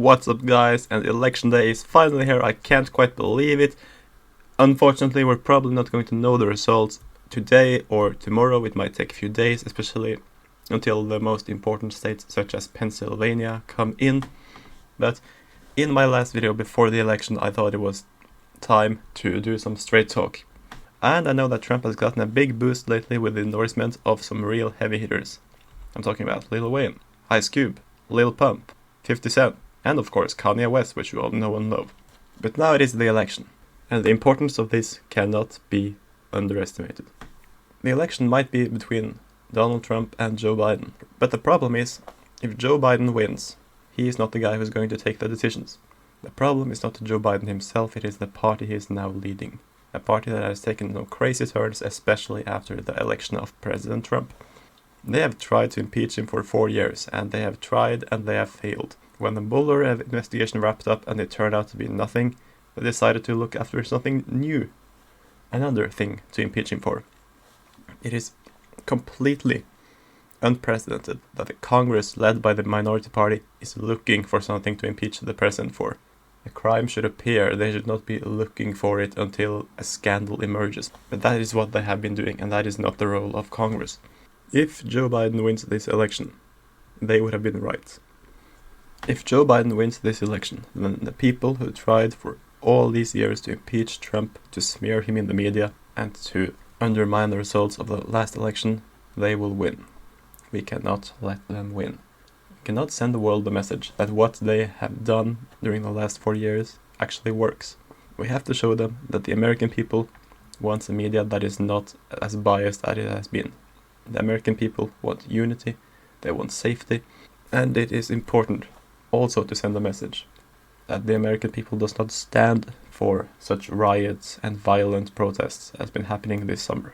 What's up, guys? And election day is finally here. I can't quite believe it. Unfortunately, we're probably not going to know the results today or tomorrow. It might take a few days, especially until the most important states such as Pennsylvania come in. But in my last video before the election, I thought it was time to do some straight talk. And I know that Trump has gotten a big boost lately with the endorsement of some real heavy hitters. I'm talking about Lil Wayne, Ice Cube, Lil Pump, 50 Cent, and of course Kanye West, which you all know and love. But now it is the election, and the importance of this cannot be underestimated. The election might be between Donald Trump and Joe Biden, but the problem is, if Joe Biden wins, he is not the guy who's going to take the decisions. The problem is not Joe Biden himself, it is the party he is now leading. A party that has taken some crazy turns, especially after the election of President Trump. They have tried to impeach him for 4 years, and they have tried and they have failed. When the Mueller investigation wrapped up and it turned out to be nothing, they decided to look after something new. Another thing to impeach him for. It is completely unprecedented that the Congress, led by the minority party, is looking for something to impeach the president for. A crime should appear, they should not be looking for it until a scandal emerges. But that is what they have been doing, and that is not the role of Congress. If Joe Biden wins this election, they would have been right. If Joe Biden wins this election, then the people who tried for all these years to impeach Trump, to smear him in the media, and to undermine the results of the last election, they will win. We cannot let them win. We cannot send the world the message that what they have done during the last 4 years actually works. We have to show them that the American people wants a media that is not as biased as it has been. The American people want unity, they want safety, and it is important also to send a message that the American people does not stand for such riots and violent protests as been happening this summer.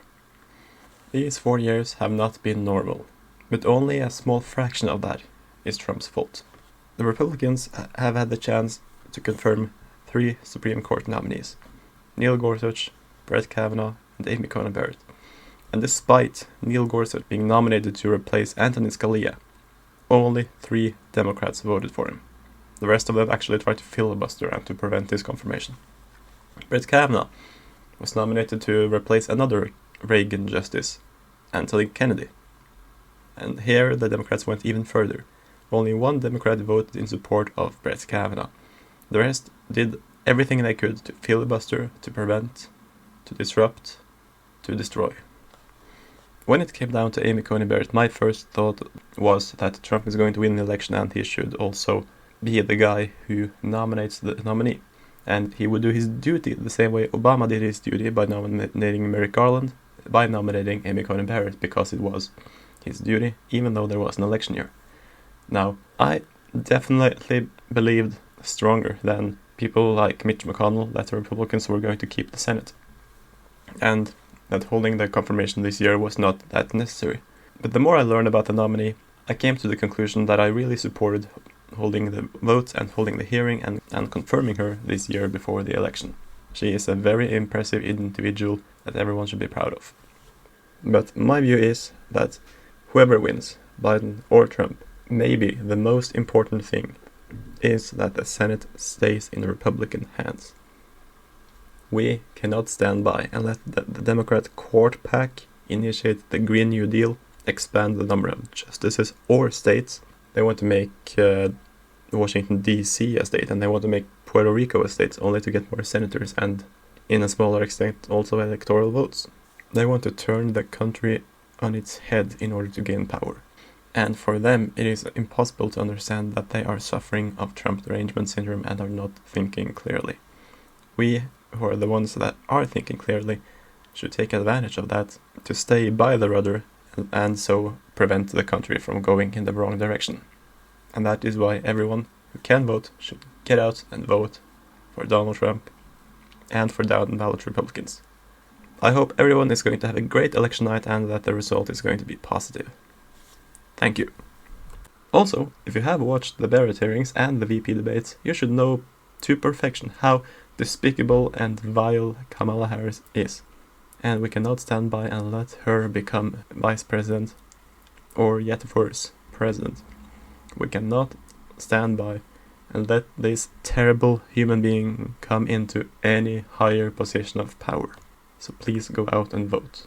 These 4 years have not been normal, but only a small fraction of that is Trump's fault. The Republicans have had the chance to confirm 3 Supreme Court nominees: Neil Gorsuch, Brett Kavanaugh, and Amy Coney Barrett. And despite Neil Gorsuch being nominated to replace Antonin Scalia, only 3 Democrats voted for him. The rest of them actually tried to filibuster and to prevent his confirmation. Brett Kavanaugh was nominated to replace another Reagan justice, Anthony Kennedy. And here the Democrats went even further. Only 1 Democrat voted in support of Brett Kavanaugh. The rest did everything they could to filibuster, to prevent, to disrupt, to destroy. When it came down to Amy Coney Barrett, my first thought was that Trump is going to win the election and he should also be the guy who nominates the nominee. And he would do his duty the same way Obama did his duty by nominating Merrick Garland, by nominating Amy Coney Barrett, because it was his duty, even though there was an election year. Now, I definitely believed stronger than people like Mitch McConnell that the Republicans were going to keep the Senate, and that holding the confirmation this year was not that necessary. But the more I learned about the nominee, I came to the conclusion that I really supported holding the vote and holding the hearing and confirming her this year before the election. She is a very impressive individual that everyone should be proud of. But my view is that whoever wins, Biden or Trump, maybe the most important thing is that the Senate stays in Republican hands. We cannot stand by and let the Democrat court pack initiate the Green New Deal, expand the number of justices or states. They want to make Washington D.C. a state, and they want to make Puerto Rico a state, only to get more senators and, in a smaller extent, also electoral votes. They want to turn the country on its head in order to gain power. And for them, it is impossible to understand that they are suffering of Trump derangement syndrome and are not thinking clearly. We, who are the ones that are thinking clearly, should take advantage of that to stay by the rudder and so prevent the country from going in the wrong direction. And that is why everyone who can vote should get out and vote for Donald Trump and for down-ballot Republicans. I hope everyone is going to have a great election night and that the result is going to be positive. Thank you. Also, if you have watched the Barrett hearings and the VP debates, you should know to perfection how despicable and vile Kamala Harris is. And we cannot stand by and let her become vice president, or yet worse, president. We cannot stand by and let this terrible human being come into any higher position of power. So please go out and vote.